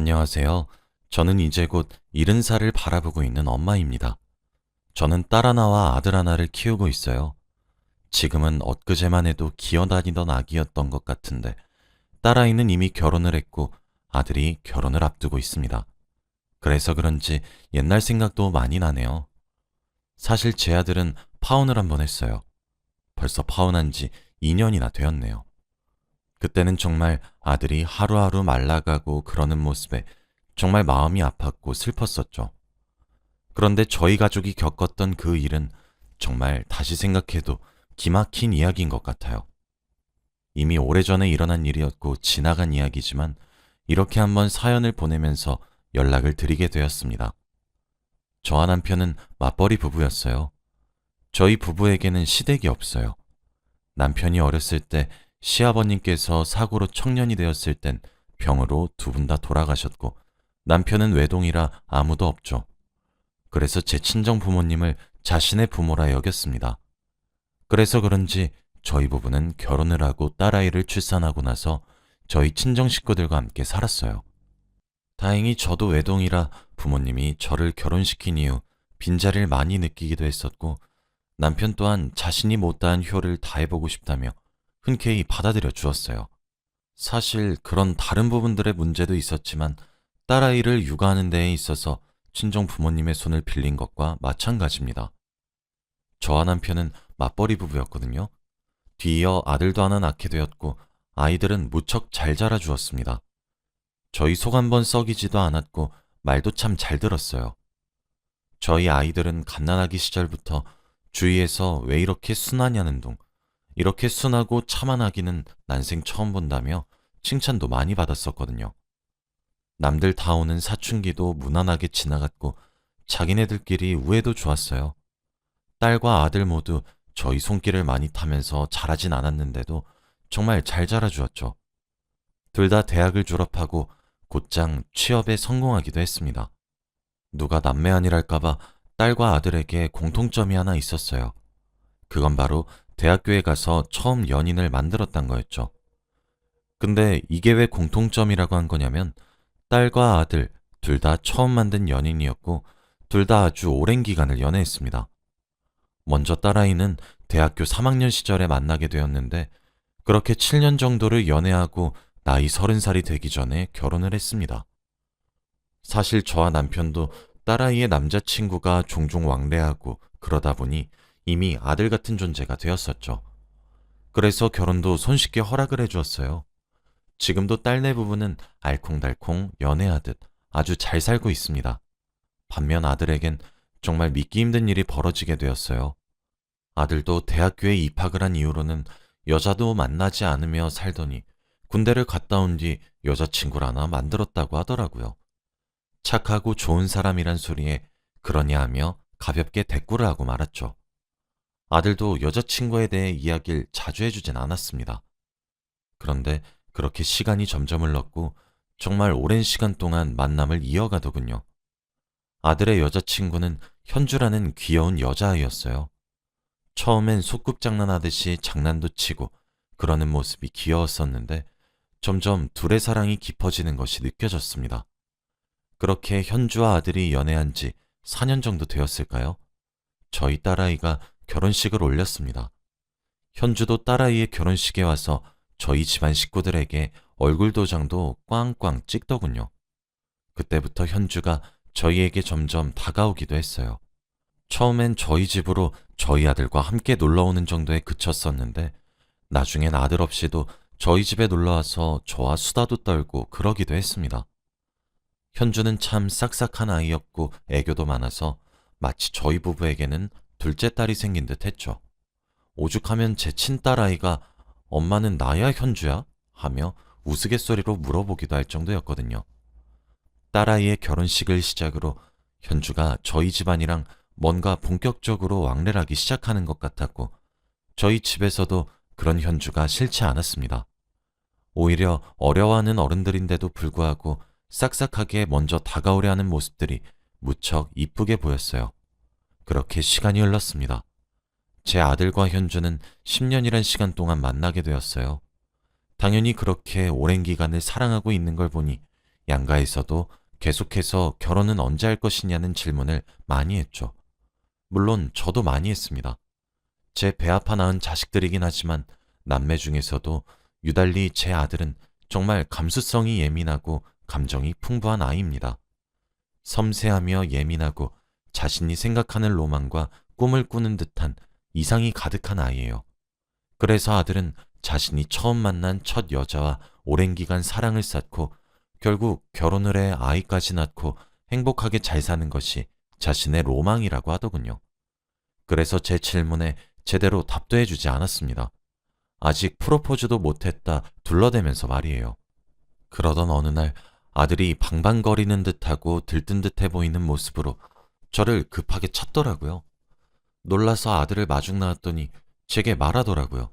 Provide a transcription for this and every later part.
안녕하세요. 저는 이제 곧 70살을 바라보고 있는 엄마입니다. 저는 딸 하나와 아들 하나를 키우고 있어요. 지금은 엊그제만 해도 기어다니던 아기였던 것 같은데, 딸아이는 이미 결혼을 했고, 아들이 결혼을 앞두고 있습니다. 그래서 그런지 옛날 생각도 많이 나네요. 사실 제 아들은 파혼을 한번 했어요. 벌써 파혼한 지 2년이나 되었네요. 그때는 정말 아들이 하루하루 말라가고 그러는 모습에 정말 마음이 아팠고 슬펐었죠. 그런데 저희 가족이 겪었던 그 일은 정말 다시 생각해도 기막힌 이야기인 것 같아요. 이미 오래전에 일어난 일이었고 지나간 이야기지만 이렇게 한번 사연을 보내면서 연락을 드리게 되었습니다. 저와 남편은 맞벌이 부부였어요. 저희 부부에게는 시댁이 없어요. 남편이 어렸을 때 시아버님께서 사고로 청년이 되었을 땐 병으로 두 분 다 돌아가셨고 남편은 외동이라 아무도 없죠. 그래서 제 친정 부모님을 자신의 부모라 여겼습니다. 그래서 그런지 저희 부부는 결혼을 하고 딸아이를 출산하고 나서 저희 친정 식구들과 함께 살았어요. 다행히 저도 외동이라 부모님이 저를 결혼시킨 이후 빈자리를 많이 느끼기도 했었고 남편 또한 자신이 못다한 효를 다해보고 싶다며 흔쾌히 받아들여 주었어요. 사실 그런 다른 부분들의 문제도 있었지만 딸아이를 육아하는 데에 있어서 친정 부모님의 손을 빌린 것과 마찬가지입니다. 저와 남편은 맞벌이 부부였거든요. 뒤이어 아들도 하나 낳게 되었고 아이들은 무척 잘 자라주었습니다. 저희 속 한번 썩이지도 않았고 말도 참 잘 들었어요. 저희 아이들은 갓난아기 시절부터 주위에서 왜 이렇게 순하냐는 둥, 이렇게 순하고 참한 아기는 난생 처음 본다며 칭찬도 많이 받았었거든요. 남들 다 오는 사춘기도 무난하게 지나갔고 자기네들끼리 우애도 좋았어요. 딸과 아들 모두 저희 손길을 많이 타면서 자라진 않았는데도 정말 잘 자라주었죠. 둘 다 대학을 졸업하고 곧장 취업에 성공하기도 했습니다. 누가 남매 아니랄까봐 딸과 아들에게 공통점이 하나 있었어요. 그건 바로 대학교에 가서 처음 연인을 만들었단 거였죠. 근데 이게 왜 공통점이라고 한 거냐면 딸과 아들 둘 다 처음 만든 연인이었고 둘 다 아주 오랜 기간을 연애했습니다. 먼저 딸아이는 대학교 3학년 시절에 만나게 되었는데 그렇게 7년 정도를 연애하고 나이 30살이 되기 전에 결혼을 했습니다. 사실 저와 남편도 딸아이의 남자친구가 종종 왕래하고 그러다 보니 이미 아들 같은 존재가 되었었죠. 그래서 결혼도 손쉽게 허락을 해주었어요. 지금도 딸네 부부는 알콩달콩 연애하듯 아주 잘 살고 있습니다. 반면 아들에겐 정말 믿기 힘든 일이 벌어지게 되었어요. 아들도 대학교에 입학을 한 이후로는 여자도 만나지 않으며 살더니 군대를 갔다 온 뒤 여자친구를 하나 만들었다고 하더라고요. 착하고 좋은 사람이란 소리에 그러냐 하며 가볍게 대꾸를 하고 말았죠. 아들도 여자친구에 대해 이야기를 자주 해주진 않았습니다. 그런데 그렇게 시간이 점점 흘렀고 정말 오랜 시간 동안 만남을 이어가더군요. 아들의 여자친구는 현주라는 귀여운 여자아이였어요. 처음엔 소꿉장난하듯이 장난도 치고 그러는 모습이 귀여웠었는데 점점 둘의 사랑이 깊어지는 것이 느껴졌습니다. 그렇게 현주와 아들이 연애한 지 4년 정도 되었을까요? 저희 딸아이가 결혼식을 올렸습니다. 현주도 딸아이의 결혼식에 와서 저희 집안 식구들에게 얼굴 도장도 꽝꽝 찍더군요. 그때부터 현주가 저희에게 점점 다가오기도 했어요. 처음엔 저희 집으로 저희 아들과 함께 놀러오는 정도에 그쳤었는데 나중엔 아들 없이도 저희 집에 놀러와서 저와 수다도 떨고 그러기도 했습니다. 현주는 참 싹싹한 아이였고 애교도 많아서 마치 저희 부부에게는 둘째 딸이 생긴 듯 했죠. 오죽하면 제 친딸아이가 엄마는 나야 현주야? 하며 우스갯소리로 물어보기도 할 정도였거든요. 딸아이의 결혼식을 시작으로 현주가 저희 집안이랑 뭔가 본격적으로 왕래를 하기 시작하는 것 같았고 저희 집에서도 그런 현주가 싫지 않았습니다. 오히려 어려워하는 어른들인데도 불구하고 싹싹하게 먼저 다가오려 하는 모습들이 무척 이쁘게 보였어요. 그렇게 시간이 흘렀습니다. 제 아들과 현주는 10년이란 시간 동안 만나게 되었어요. 당연히 그렇게 오랜 기간을 사랑하고 있는 걸 보니 양가에서도 계속해서 결혼은 언제 할 것이냐는 질문을 많이 했죠. 물론 저도 많이 했습니다. 제 배 아파 낳은 자식들이긴 하지만 남매 중에서도 유달리 제 아들은 정말 감수성이 예민하고 감정이 풍부한 아이입니다. 섬세하며 예민하고 자신이 생각하는 로망과 꿈을 꾸는 듯한 이상이 가득한 아이예요. 그래서 아들은 자신이 처음 만난 첫 여자와 오랜 기간 사랑을 쌓고 결국 결혼을 해 아이까지 낳고 행복하게 잘 사는 것이 자신의 로망이라고 하더군요. 그래서 제 질문에 제대로 답도 해주지 않았습니다. 아직 프로포즈도 못했다 둘러대면서 말이에요. 그러던 어느 날 아들이 방방거리는 듯하고 들뜬 듯해 보이는 모습으로 저를 급하게 찾더라고요. 놀라서 아들을 마중 나왔더니 제게 말하더라고요.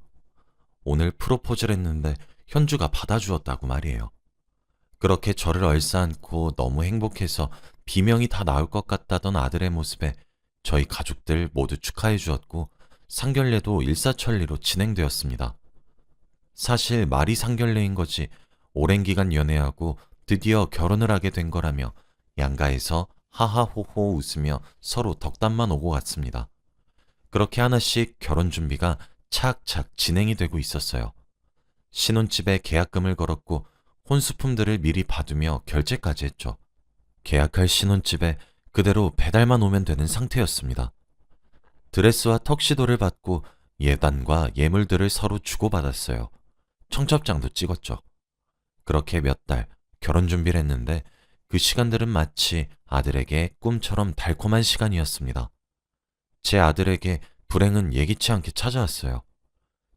오늘 프로포즈를 했는데 현주가 받아주었다고 말이에요. 그렇게 저를 얼싸안고 너무 행복해서 비명이 다 나올 것 같다던 아들의 모습에 저희 가족들 모두 축하해 주었고 상견례도 일사천리로 진행되었습니다. 사실 말이 상견례인 거지 오랜 기간 연애하고 드디어 결혼을 하게 된 거라며 양가에서 하하호호 웃으며 서로 덕담만 오고 갔습니다. 그렇게 하나씩 결혼 준비가 착착 진행이 되고 있었어요. 신혼집에 계약금을 걸었고 혼수품들을 미리 받으며 결제까지 했죠. 계약할 신혼집에 그대로 배달만 오면 되는 상태였습니다. 드레스와 턱시도를 받고 예단과 예물들을 서로 주고받았어요. 청첩장도 찍었죠. 그렇게 몇 달 결혼 준비를 했는데 그 시간들은 마치 아들에게 꿈처럼 달콤한 시간이었습니다. 제 아들에게 불행은 예기치 않게 찾아왔어요.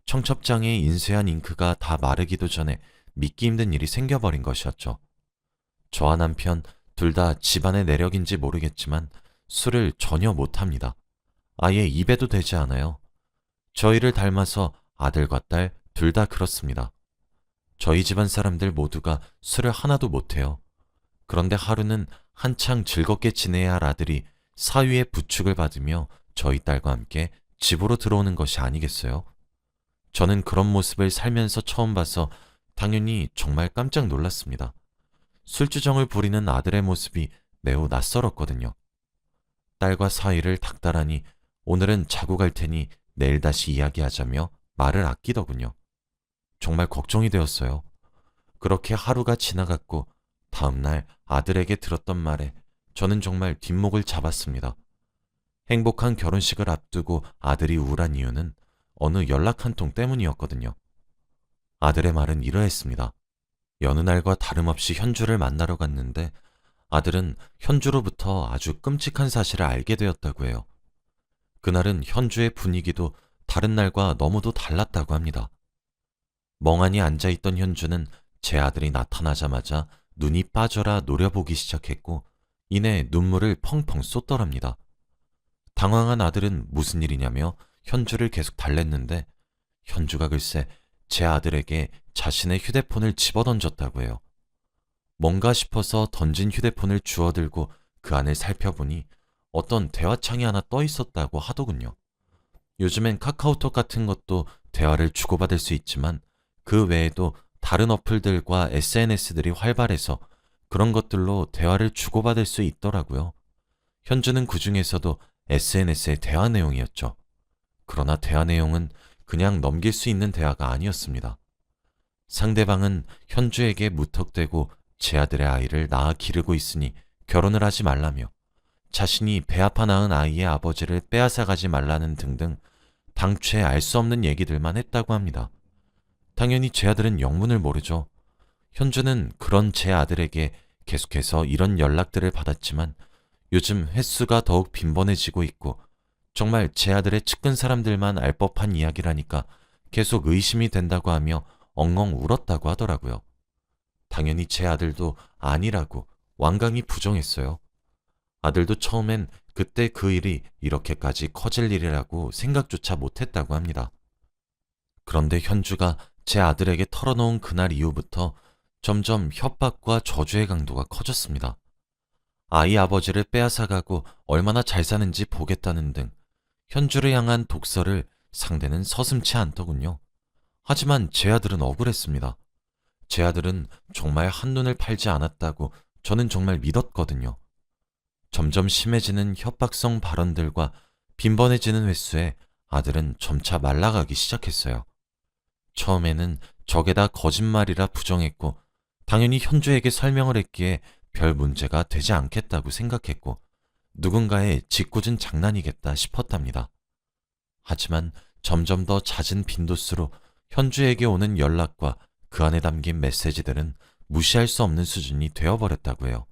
청첩장에 인쇄한 잉크가 다 마르기도 전에 믿기 힘든 일이 생겨버린 것이었죠. 저와 남편 둘 다 집안의 내력인지 모르겠지만 술을 전혀 못합니다. 아예 입에도 대지 않아요. 저희를 닮아서 아들과 딸 둘 다 그렇습니다. 저희 집안 사람들 모두가 술을 하나도 못해요. 그런데 하루는 한창 즐겁게 지내야 할 아들이 사위의 부축을 받으며 저희 딸과 함께 집으로 들어오는 것이 아니겠어요? 저는 그런 모습을 살면서 처음 봐서 당연히 정말 깜짝 놀랐습니다. 술주정을 부리는 아들의 모습이 매우 낯설었거든요. 딸과 사이를 닥달하니 오늘은 자고 갈 테니 내일 다시 이야기하자며 말을 아끼더군요. 정말 걱정이 되었어요. 그렇게 하루가 지나갔고 다음날 아들에게 들었던 말에 저는 정말 뒷목을 잡았습니다. 행복한 결혼식을 앞두고 아들이 우울한 이유는 어느 연락 한 통 때문이었거든요. 아들의 말은 이러했습니다. 여느 날과 다름없이 현주를 만나러 갔는데 아들은 현주로부터 아주 끔찍한 사실을 알게 되었다고 해요. 그날은 현주의 분위기도 다른 날과 너무도 달랐다고 합니다. 멍하니 앉아있던 현주는 제 아들이 나타나자마자 눈이 빠져라 노려보기 시작했고 이내 눈물을 펑펑 쏟더랍니다. 당황한 아들은 무슨 일이냐며 현주를 계속 달랬는데 현주가 글쎄 제 아들에게 자신의 휴대폰을 집어던졌다고 해요. 뭔가 싶어서 던진 휴대폰을 주워들고 그 안을 살펴보니 어떤 대화창이 하나 떠 있었다고 하더군요. 요즘엔 카카오톡 같은 것도 대화를 주고받을 수 있지만 그 외에도 다른 어플들과 SNS들이 활발해서 그런 것들로 대화를 주고받을 수 있더라고요. 현주는 그 중에서도 SNS의 대화 내용이었죠. 그러나 대화 내용은 그냥 넘길 수 있는 대화가 아니었습니다. 상대방은 현주에게 무턱대고 제 아들의 아이를 낳아 기르고 있으니 결혼을 하지 말라며 자신이 배 아파 낳은 아이의 아버지를 빼앗아가지 말라는 등등 당최 알 수 없는 얘기들만 했다고 합니다. 당연히 제 아들은 영문을 모르죠. 현주는 그런 제 아들에게 계속해서 이런 연락들을 받았지만 요즘 횟수가 더욱 빈번해지고 있고 정말 제 아들의 측근 사람들만 알 법한 이야기라니까 계속 의심이 된다고 하며 엉엉 울었다고 하더라고요. 당연히 제 아들도 아니라고 완강히 부정했어요. 아들도 처음엔 그때 그 일이 이렇게까지 커질 일이라고 생각조차 못했다고 합니다. 그런데 현주가 제 아들에게 털어놓은 그날 이후부터 점점 협박과 저주의 강도가 커졌습니다. 아이 아버지를 빼앗아가고 얼마나 잘 사는지 보겠다는 등 현주를 향한 독설을 상대는 서슴지 않더군요. 하지만 제 아들은 억울했습니다. 제 아들은 정말 한눈을 팔지 않았다고 저는 정말 믿었거든요. 점점 심해지는 협박성 발언들과 빈번해지는 횟수에 아들은 점차 말라가기 시작했어요. 처음에는 저게 다 거짓말이라 부정했고, 당연히 현주에게 설명을 했기에 별 문제가 되지 않겠다고 생각했고, 누군가의 짓궂은 장난이겠다 싶었답니다. 하지만 점점 더 잦은 빈도수로 현주에게 오는 연락과 그 안에 담긴 메시지들은 무시할 수 없는 수준이 되어버렸다고 해요.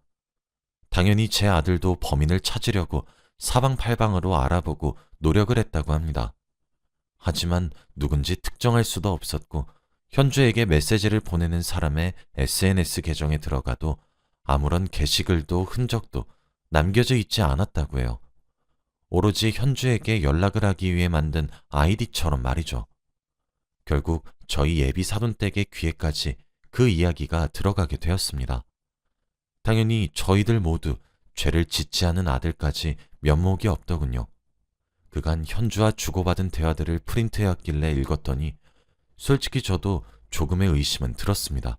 당연히 제 아들도 범인을 찾으려고 사방팔방으로 알아보고 노력을 했다고 합니다. 하지만 누군지 특정할 수도 없었고, 현주에게 메시지를 보내는 사람의 SNS 계정에 들어가도 아무런 게시글도 흔적도 남겨져 있지 않았다고 해요. 오로지 현주에게 연락을 하기 위해 만든 아이디처럼 말이죠. 결국 저희 예비 사돈댁의 귀에까지 그 이야기가 들어가게 되었습니다. 당연히 저희들 모두 죄를 짓지 않은 아들까지 면목이 없더군요. 그간 현주와 주고받은 대화들을 프린트해왔길래 읽었더니 솔직히 저도 조금의 의심은 들었습니다.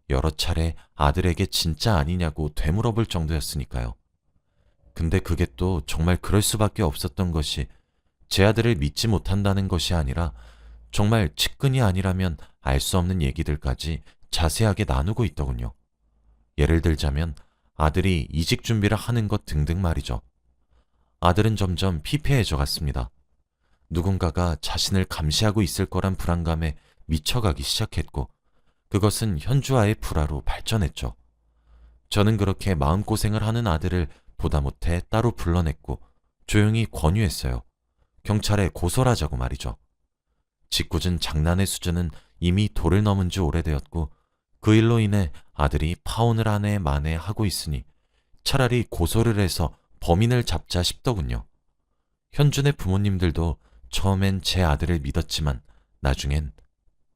여러 차례 아들에게 진짜 아니냐고 되물어볼 정도였으니까요. 근데 그게 또 정말 그럴 수밖에 없었던 것이, 제 아들을 믿지 못한다는 것이 아니라 정말 측근이 아니라면 알 수 없는 얘기들까지 자세하게 나누고 있더군요. 예를 들자면 아들이 이직 준비를 하는 것 등등 말이죠. 아들은 점점 피폐해져 갔습니다. 누군가가 자신을 감시하고 있을 거란 불안감에 미쳐가기 시작했고, 그것은 현주와의 불화로 발전했죠. 저는 그렇게 마음고생을 하는 아들을 보다 못해 따로 불러냈고 조용히 권유했어요. 경찰에 고소를 하자고 말이죠. 짓궂은 장난의 수준은 이미 도를 넘은 지 오래되었고, 그 일로 인해 아들이 파혼을 한 해 만에 하고 있으니 차라리 고소를 해서 범인을 잡자 싶더군요. 현준의 부모님들도 처음엔 제 아들을 믿었지만 나중엔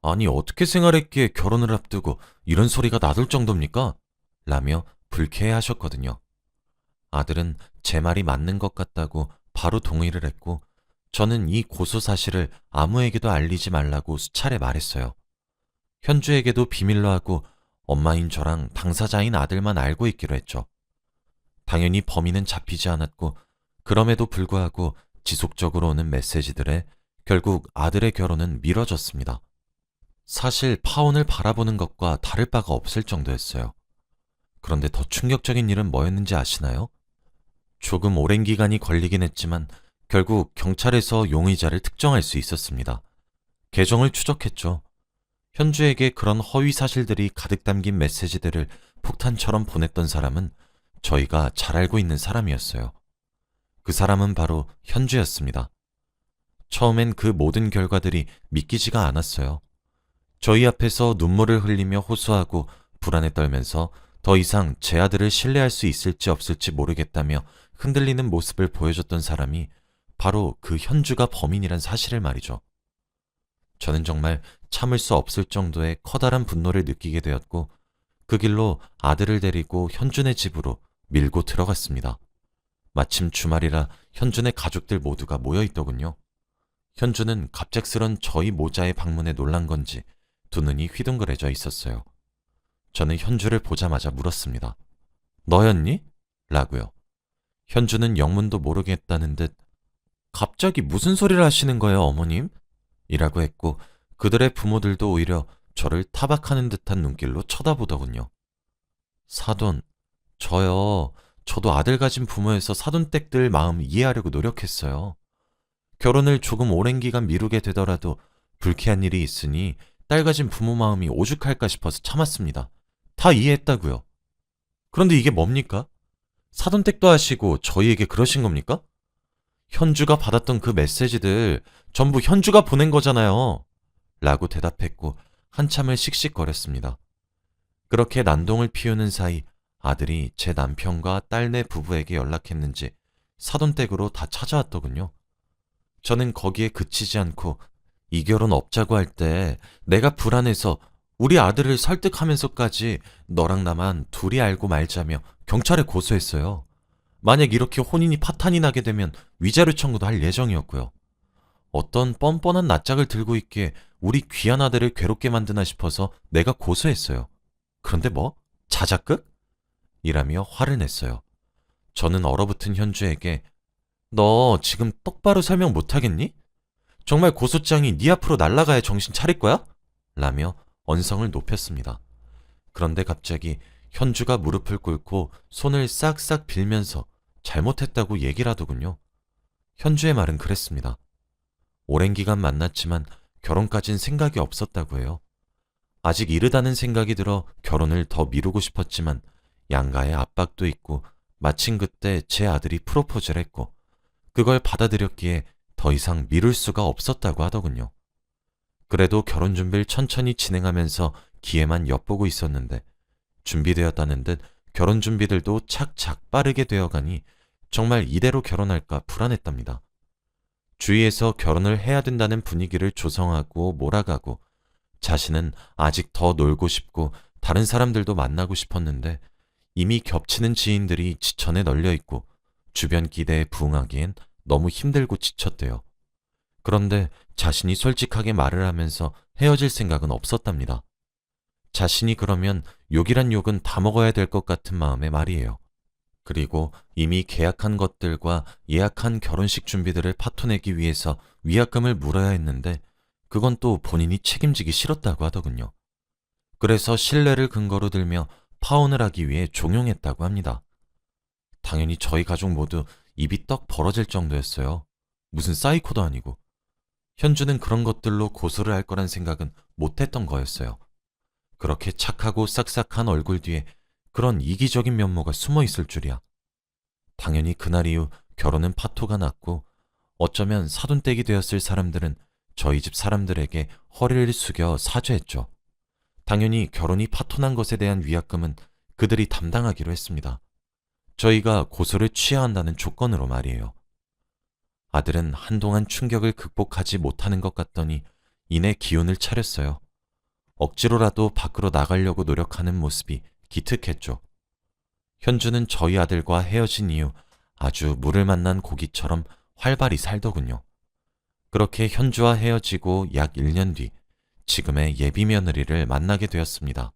아니 어떻게 생활했기에 결혼을 앞두고 이런 소리가 나돌 정도입니까? 라며 불쾌해하셨거든요. 아들은 제 말이 맞는 것 같다고 바로 동의를 했고, 저는 이 고소 사실을 아무에게도 알리지 말라고 수차례 말했어요. 현주에게도 비밀로 하고 엄마인 저랑 당사자인 아들만 알고 있기로 했죠. 당연히 범인은 잡히지 않았고, 그럼에도 불구하고 지속적으로 오는 메시지들에 결국 아들의 결혼은 미뤄졌습니다. 사실 파혼을 바라보는 것과 다를 바가 없을 정도였어요. 그런데 더 충격적인 일은 뭐였는지 아시나요? 조금 오랜 기간이 걸리긴 했지만 결국 경찰에서 용의자를 특정할 수 있었습니다. 계정을 추적했죠. 현주에게 그런 허위 사실들이 가득 담긴 메시지들을 폭탄처럼 보냈던 사람은 저희가 잘 알고 있는 사람이었어요. 그 사람은 바로 현주였습니다. 처음엔 그 모든 결과들이 믿기지가 않았어요. 저희 앞에서 눈물을 흘리며 호소하고 불안에 떨면서 더 이상 제 아들을 신뢰할 수 있을지 없을지 모르겠다며 흔들리는 모습을 보여줬던 사람이 바로 그 현주가 범인이란 사실을 말이죠. 저는 정말 참을 수 없을 정도의 커다란 분노를 느끼게 되었고, 그 길로 아들을 데리고 현준의 집으로 밀고 들어갔습니다. 마침 주말이라 현준의 가족들 모두가 모여 있더군요. 현준은 갑작스런 저희 모자의 방문에 놀란 건지 두 눈이 휘둥그레져 있었어요. 저는 현주를 보자마자 물었습니다. 너였니? 라고요. 현주는 영문도 모르겠다는 듯 갑자기 무슨 소리를 하시는 거예요, 어머님? 이라고 했고, 그들의 부모들도 오히려 저를 타박하는 듯한 눈길로 쳐다보더군요. 사돈, 저도 아들 가진 부모여서 사돈댁들 마음 이해하려고 노력했어요. 결혼을 조금 오랜 기간 미루게 되더라도 불쾌한 일이 있으니 딸 가진 부모 마음이 오죽할까 싶어서 참았습니다. 다 이해했다고요. 그런데 이게 뭡니까? 사돈댁도 하시고 저희에게 그러신 겁니까? 현주가 받았던 그 메시지들 전부 현주가 보낸 거잖아요. 라고 대답했고 한참을 씩씩거렸습니다. 그렇게 난동을 피우는 사이 아들이 제 남편과 딸네 부부에게 연락했는지 사돈댁으로 다 찾아왔더군요. 저는 거기에 그치지 않고 이 결혼 없자고 할 때 내가 불안해서 우리 아들을 설득하면서까지 너랑 나만 둘이 알고 말자며 경찰에 고소했어요. 만약 이렇게 혼인이 파탄이 나게 되면 위자료 청구도 할 예정이었고요. 어떤 뻔뻔한 낯짝을 들고 있기에 우리 귀한 아들을 괴롭게 만드나 싶어서 내가 고소했어요. 그런데 뭐? 자작극? 이라며 화를 냈어요. 저는 얼어붙은 현주에게 너 지금 똑바로 설명 못하겠니? 정말 고소장이 네 앞으로 날아가야 정신 차릴 거야? 라며 언성을 높였습니다. 그런데 갑자기 현주가 무릎을 꿇고 손을 싹싹 빌면서 잘못했다고 얘기를 하더군요. 현주의 말은 그랬습니다. 오랜 기간 만났지만 결혼까진 생각이 없었다고 해요. 아직 이르다는 생각이 들어 결혼을 더 미루고 싶었지만 양가의 압박도 있고 마침 그때 제 아들이 프로포즈를 했고 그걸 받아들였기에 더 이상 미룰 수가 없었다고 하더군요. 그래도 결혼 준비를 천천히 진행하면서 기회만 엿보고 있었는데 준비되었다는 듯 결혼 준비들도 착착 빠르게 되어가니 정말 이대로 결혼할까 불안했답니다. 주위에서 결혼을 해야 된다는 분위기를 조성하고 몰아가고 자신은 아직 더 놀고 싶고 다른 사람들도 만나고 싶었는데 이미 겹치는 지인들이 지천에 널려 있고 주변 기대에 부응하기엔 너무 힘들고 지쳤대요. 그런데 자신이 솔직하게 말을 하면서 헤어질 생각은 없었답니다. 자신이 그러면 욕이란 욕은 다 먹어야 될 것 같은 마음의 말이에요. 그리고 이미 계약한 것들과 예약한 결혼식 준비들을 파토내기 위해서 위약금을 물어야 했는데 그건 또 본인이 책임지기 싫었다고 하더군요. 그래서 신뢰를 근거로 들며 파혼을 하기 위해 종용했다고 합니다. 당연히 저희 가족 모두 입이 떡 벌어질 정도였어요. 무슨 사이코도 아니고. 현주는 그런 것들로 고소를 할 거란 생각은 못했던 거였어요. 그렇게 착하고 싹싹한 얼굴 뒤에 그런 이기적인 면모가 숨어 있을 줄이야. 당연히 그날 이후 결혼은 파토가 났고 어쩌면 사돈댁이 되었을 사람들은 저희 집 사람들에게 허리를 숙여 사죄했죠. 당연히 결혼이 파토난 것에 대한 위약금은 그들이 담당하기로 했습니다. 저희가 고소를 취해야 한다는 조건으로 말이에요. 아들은 한동안 충격을 극복하지 못하는 것 같더니 이내 기운을 차렸어요. 억지로라도 밖으로 나가려고 노력하는 모습이 기특했죠. 현주는 저희 아들과 헤어진 이후 아주 물을 만난 고기처럼 활발히 살더군요. 그렇게 현주와 헤어지고 약 1년 뒤 지금의 예비 며느리를 만나게 되었습니다.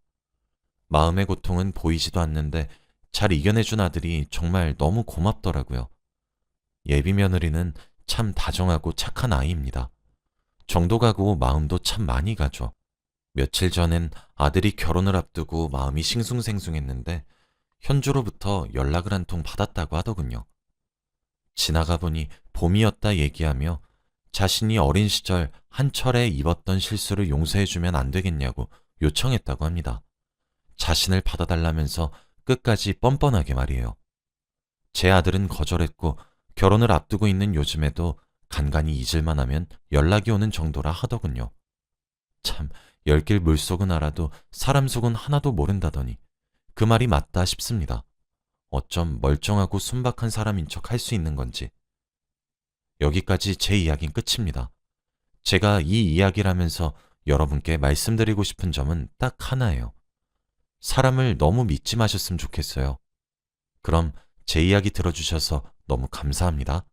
마음의 고통은 보이지도 않는데 잘 이겨내준 아들이 정말 너무 고맙더라고요. 예비 며느리는 참 다정하고 착한 아이입니다. 정도 가고 마음도 참 많이 가죠. 며칠 전엔 아들이 결혼을 앞두고 마음이 싱숭생숭했는데 현주로부터 연락을 한 통 받았다고 하더군요. 지나가 보니 봄이었다 얘기하며 자신이 어린 시절 한철에 입었던 실수를 용서해주면 안 되겠냐고 요청했다고 합니다. 자신을 받아달라면서 끝까지 뻔뻔하게 말이에요. 제 아들은 거절했고 결혼을 앞두고 있는 요즘에도 간간히 잊을만 하면 연락이 오는 정도라 하더군요. 참, 열길 물속은 알아도 사람 속은 하나도 모른다더니 그 말이 맞다 싶습니다. 어쩜 멀쩡하고 순박한 사람인 척 할 수 있는 건지. 여기까지 제 이야기는 끝입니다. 제가 이 이야기를 하면서 여러분께 말씀드리고 싶은 점은 딱 하나예요. 사람을 너무 믿지 마셨으면 좋겠어요. 그럼 제 이야기 들어주셔서 너무 감사합니다.